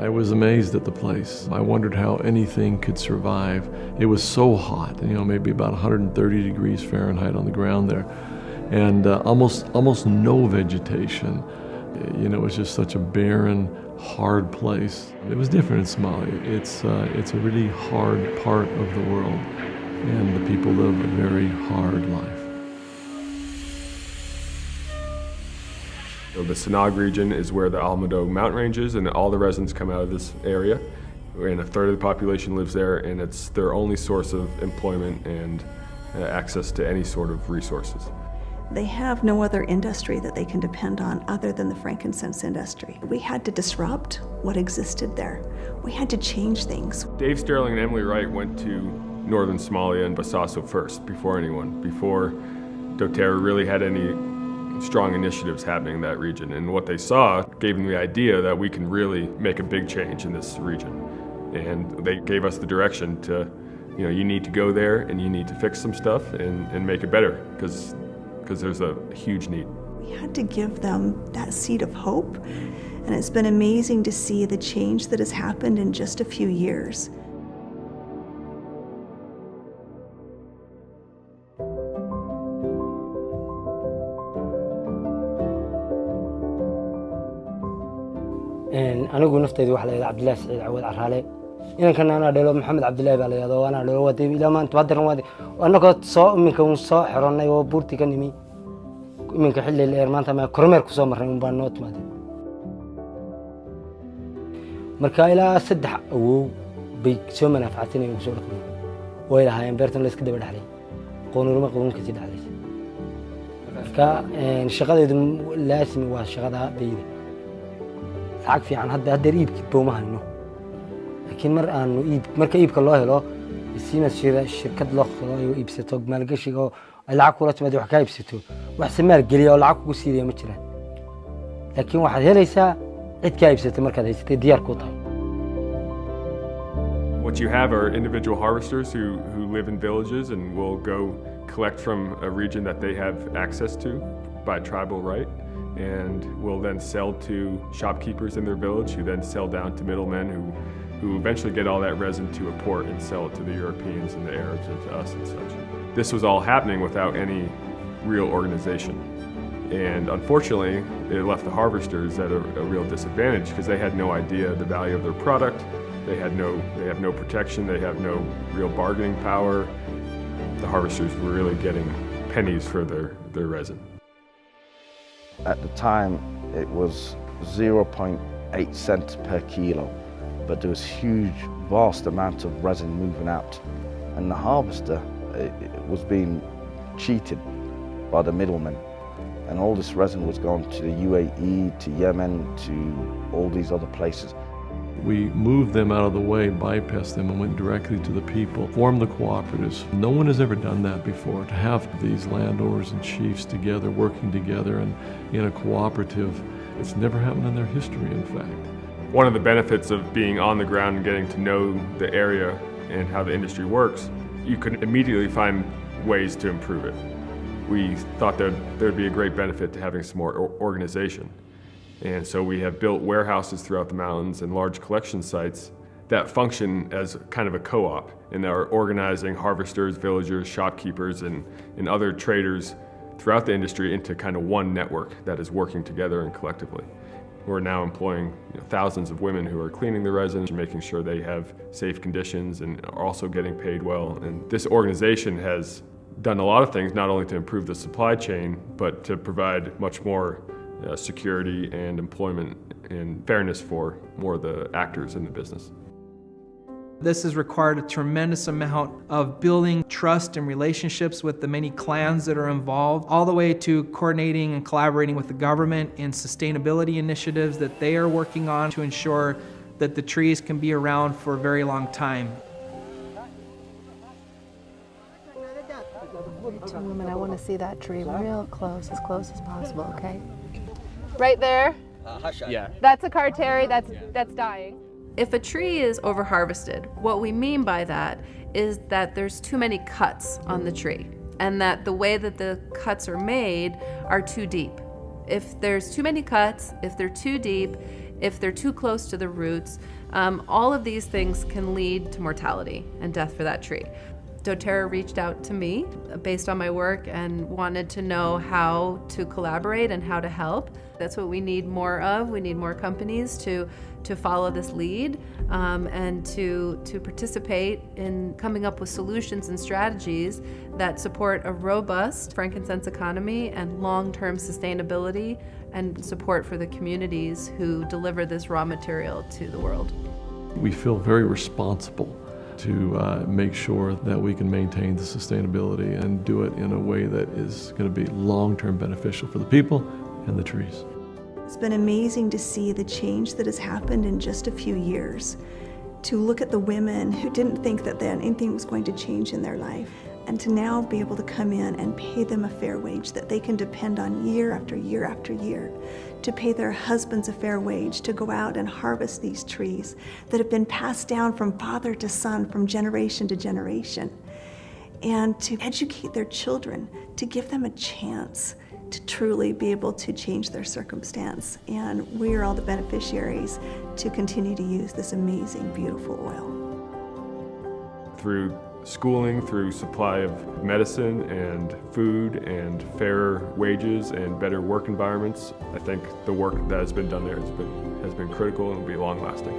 I was amazed at the place. I wondered how anything could survive. It was so hot, maybe about 130 degrees Fahrenheit on the ground there, and almost no vegetation. It was just such a barren, hard place. It was different in Somalia. It's a really hard part of the world, and the people live a very hard life. So the Sanag region is where the Almado mountain range is, and all the residents come out of this area, and a third of the population lives there, and it's their only source of employment and access to any sort of resources. They have no other industry that they can depend on other than the frankincense industry. We had to disrupt what existed there. We had to change things. Dave Sterling and Emily Wright went to northern Somalia and Bosaso first, before anyone, before doTERRA really had any strong initiatives happening in that region. And what they saw gave them the idea that we can really make a big change in this region. And they gave us the direction to, you need to go there and you need to fix some stuff and make it better, because there's a huge need. We had to give them that seed of hope, and it's been amazing to see the change that has happened in just a few years. anigu naftaydu waxa la yiraahdaa Cabdullaahi Saciid Cawad Caraale inankan ana dhalo Maxamed Cabdullaahi baa la yiraahdaa ana dhalo waday ila maanta badan waday anagoo soo iminka soo xiranay oo buurti ka nimi iminka xilli leer maanta ma kormeer ku soo marnay baan noo timaaday marka ilaa 3 awow bay soo manaafacatinay ugu soo dhaqmay way lahaayeen beertan la iska daba dhaxlay qoonuruma qoonka si dhaxlay marka shaqadeedu laasmi waa shaqada bayda lacag fiican hadda iibkii booma hayno laakiin marka iibka loo helo isina shirkad loo qoro iibsato maalgashiga lacag kula timaado wax ka iibsato wax samaar geliyo oo lacag kugu siiyo ma jiraan laakiin waxaad helaysaa cid ka iibsatay markaad haysatay diyaar ku tahay. What you have are individual harvesters who live in villages and will go collect from a region that they have access to by tribal right, and will then sell to shopkeepers in their village, who then sell down to middlemen who eventually get all that resin to a port and sell it to the Europeans and the Arabs and to us and such. This was all happening without any real organization. And unfortunately, it left the harvesters at a real disadvantage, because they had no idea the value of their product. They have no protection. They have no real bargaining power. The harvesters were really getting pennies for their resin. At the time, it was 0.8 cents per kilo, but there was huge, vast amount of resin moving out, and the harvester was being cheated by the middlemen, and all this resin was going to the UAE, to Yemen, to all these other places. We moved them out of the way, bypassed them, and went directly to the people, formed the cooperatives. No one has ever done that before, to have these landowners and chiefs together, working together and in a cooperative. It's never happened in their history, in fact. One of the benefits of being on the ground and getting to know the area and how the industry works, you could immediately find ways to improve it. We thought that there'd be a great benefit to having some more organization. And so we have built warehouses throughout the mountains and large collection sites that function as kind of a co-op, and are organizing harvesters, villagers, shopkeepers, and other traders throughout the industry into kind of one network that is working together and collectively. We're now employing thousands of women who are cleaning the resin, making sure they have safe conditions and are also getting paid well. And this organization has done a lot of things, not only to improve the supply chain, but to provide much more security and employment and fairness for more of the actors in the business. This has required a tremendous amount of building trust and relationships with the many clans that are involved, all the way to coordinating and collaborating with the government in sustainability initiatives that they are working on to ensure that the trees can be around for a very long time. Women, I want to see that tree real close as possible, okay? Right there? Yeah. That's a carteri that's dying. If a tree is over-harvested, what we mean by that is that there's too many cuts on the tree, and that the way that the cuts are made are too deep. If there's too many cuts, if they're too deep, if they're too close to the roots, all of these things can lead to mortality and death for that tree. doTERRA reached out to me based on my work and wanted to know how to collaborate and how to help. That's what we need more of. We need more companies to follow this lead and to participate in coming up with solutions and strategies that support a robust frankincense economy and long-term sustainability and support for the communities who deliver this raw material to the world. We feel very responsible to make sure that we can maintain the sustainability and do it in a way that is going to be long-term beneficial for the people and the trees. It's been amazing to see the change that has happened in just a few years, to look at the women who didn't think that anything was going to change in their life, and to now be able to come in and pay them a fair wage that they can depend on year after year after year, to pay their husbands a fair wage, to go out and harvest these trees that have been passed down from father to son, from generation to generation, and to educate their children, to give them a chance to truly be able to change their circumstance. And we are all the beneficiaries to continue to use this amazing, beautiful oil. Through schooling, through supply of medicine and food and fair wages and better work environments, I think the work that has been done there has been critical and will be long-lasting.